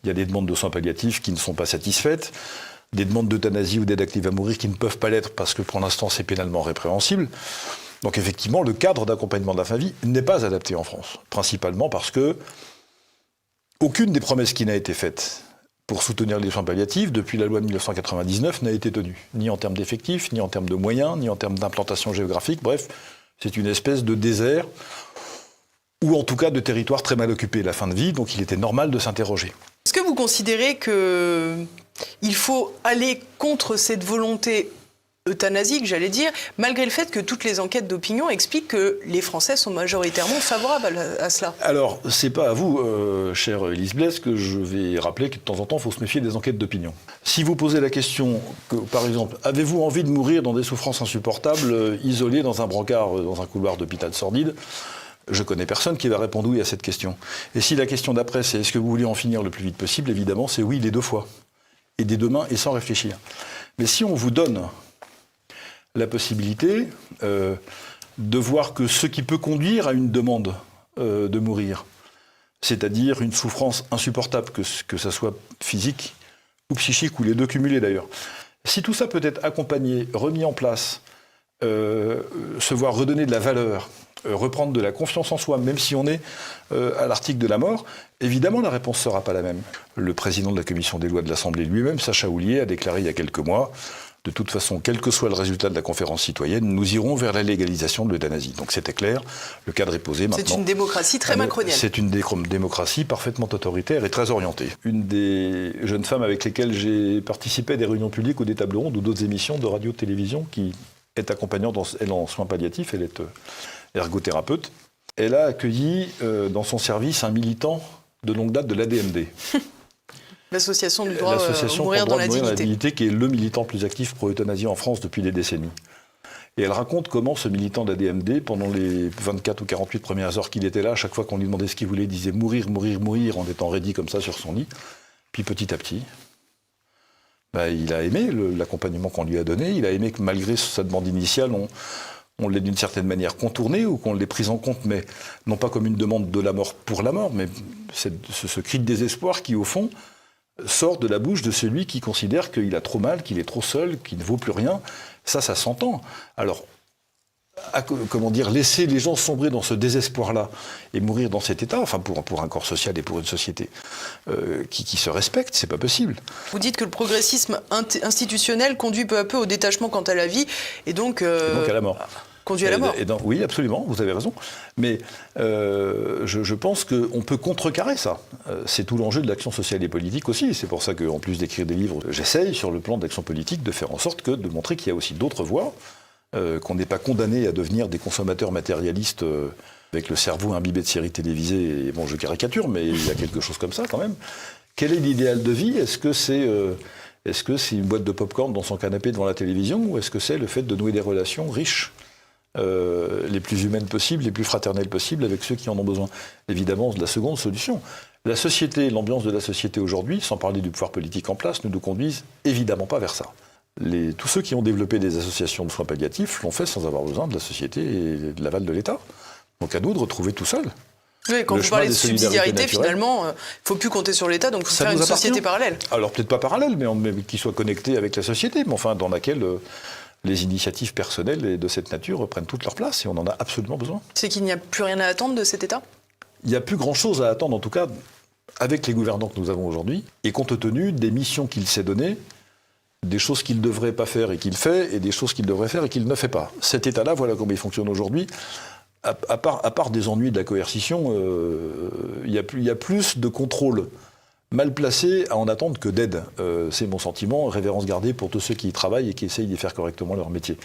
Il y a des demandes de soins palliatifs qui ne sont pas satisfaites, des demandes d'euthanasie ou d'aide active à mourir qui ne peuvent pas l'être parce que pour l'instant c'est pénalement répréhensible. Donc effectivement, le cadre d'accompagnement de la fin de vie n'est pas adapté en France, principalement parce que aucune des promesses qui n'a été faite pour soutenir les soins palliatifs depuis la loi de 1999 n'a été tenue, ni en termes d'effectifs, ni en termes de moyens, ni en termes d'implantation géographique. Bref, c'est une espèce de désert, ou en tout cas de territoire très mal occupé, la fin de vie, donc il était normal de s'interroger. Est-ce que vous considérez qu'il faut aller contre cette volonté euthanasique, j'allais dire, malgré le fait que toutes les enquêtes d'opinion expliquent que les Français sont majoritairement favorables à cela? Alors, c'est pas à vous, chère Élise Blaise, que je vais rappeler que de temps en temps, il faut se méfier des enquêtes d'opinion. Si vous posez la question, que, par exemple, avez-vous envie de mourir dans des souffrances insupportables, isolé dans un brancard, dans un couloir d'hôpital sordide, je connais personne qui va répondre oui à cette question. Et si la question d'après, c'est est-ce que vous voulez en finir le plus vite possible, évidemment, c'est oui les deux fois. Et des deux mains et sans réfléchir. Mais si on vous donne la possibilité de voir que ce qui peut conduire à une demande de mourir, c'est-à-dire une souffrance insupportable, que ça soit physique ou psychique, ou les deux cumulés d'ailleurs, si tout ça peut être accompagné, remis en place, se voir redonner de la valeur, reprendre de la confiance en soi, même si on est à l'article de la mort, évidemment la réponse ne sera pas la même. Le président de la commission des lois de l'Assemblée lui-même, Sacha Houlié, a déclaré il y a quelques mois: de toute façon, quel que soit le résultat de la conférence citoyenne, nous irons vers la légalisation de l'euthanasie. Donc c'était clair, le cadre est posé maintenant. C'est une démocratie très macronienne. C'est une démocratie parfaitement autoritaire et très orientée. Une des jeunes femmes avec lesquelles j'ai participé à des réunions publiques ou des tables rondes ou d'autres émissions de radio-télévision, qui est accompagnante, elle en soins palliatifs, elle est ergothérapeute, elle a accueilli dans son service un militant de longue date de l'ADMD. L'association du droit à mourir dans la dignité, qui est le militant le plus actif pro-euthanasie en France depuis des décennies. Et elle raconte comment ce militant de l'ADMD, pendant les 24 ou 48 premières heures qu'il était là, à chaque fois qu'on lui demandait ce qu'il voulait, il disait mourir, mourir, mourir, en étant raidi comme ça sur son lit. Puis petit à petit, il a aimé l'accompagnement qu'on lui a donné, il a aimé que malgré sa demande initiale, on l'ait d'une certaine manière contourné ou qu'on l'ait prise en compte, mais non pas comme une demande de la mort pour la mort, mais ce cri de désespoir qui, au fond, sort de la bouche de celui qui considère qu'il a trop mal, qu'il est trop seul, qu'il ne vaut plus rien. Ça s'entend. Alors, laisser les gens sombrer dans ce désespoir-là et mourir dans cet état, enfin pour un corps social et pour une société qui se respecte, c'est pas possible. Vous dites que le progressisme institutionnel conduit peu à peu au détachement quant à la vie et donc à la mort. Conduit à la mort. Oui, absolument, vous avez raison. Mais je pense qu'on peut contrecarrer ça. C'est tout l'enjeu de l'action sociale et politique aussi. C'est pour ça qu'en plus d'écrire des livres, j'essaye, sur le plan de l'action politique, de faire en sorte de montrer qu'il y a aussi d'autres voies, qu'on n'est pas condamné à devenir des consommateurs matérialistes avec le cerveau imbibé de séries télévisées. Et bon, je caricature, mais il y a quelque chose comme ça quand même. Quel est l'idéal de vie ? Est-ce que c'est une boîte de pop-corn dans son canapé devant la télévision, ou est-ce que c'est le fait de nouer des relations riches, les plus humaines possibles, les plus fraternelles possibles avec ceux qui en ont besoin? Évidemment, la seconde solution. La société, l'ambiance de la société aujourd'hui, sans parler du pouvoir politique en place, ne nous conduisent évidemment pas vers ça. Tous ceux qui ont développé des associations de soins palliatifs l'ont fait sans avoir besoin de la société et de l'aval de l'État. Donc à nous de retrouver tout seul. Oui, quand vous parlez de subsidiarité, finalement, il ne faut plus compter sur l'État, donc il faut faire une société parallèle. Alors peut-être pas parallèle, mais qui soit connectée avec la société, mais enfin dans laquelle les initiatives personnelles de cette nature reprennent toute leur place, et on en a absolument besoin. C'est qu'il n'y a plus rien à attendre de cet État ? Il n'y a plus grand-chose à attendre, en tout cas, avec les gouvernants que nous avons aujourd'hui, et compte tenu des missions qu'il s'est données, des choses qu'il ne devrait pas faire et qu'il fait, et des choses qu'il devrait faire et qu'il ne fait pas. Cet État-là, voilà comment il fonctionne aujourd'hui. À part des ennuis de la coercition, il y a plus de contrôle mal placé à en attendre que d'aide. C'est mon sentiment, révérence gardée pour tous ceux qui y travaillent et qui essayent d'y faire correctement leur métier.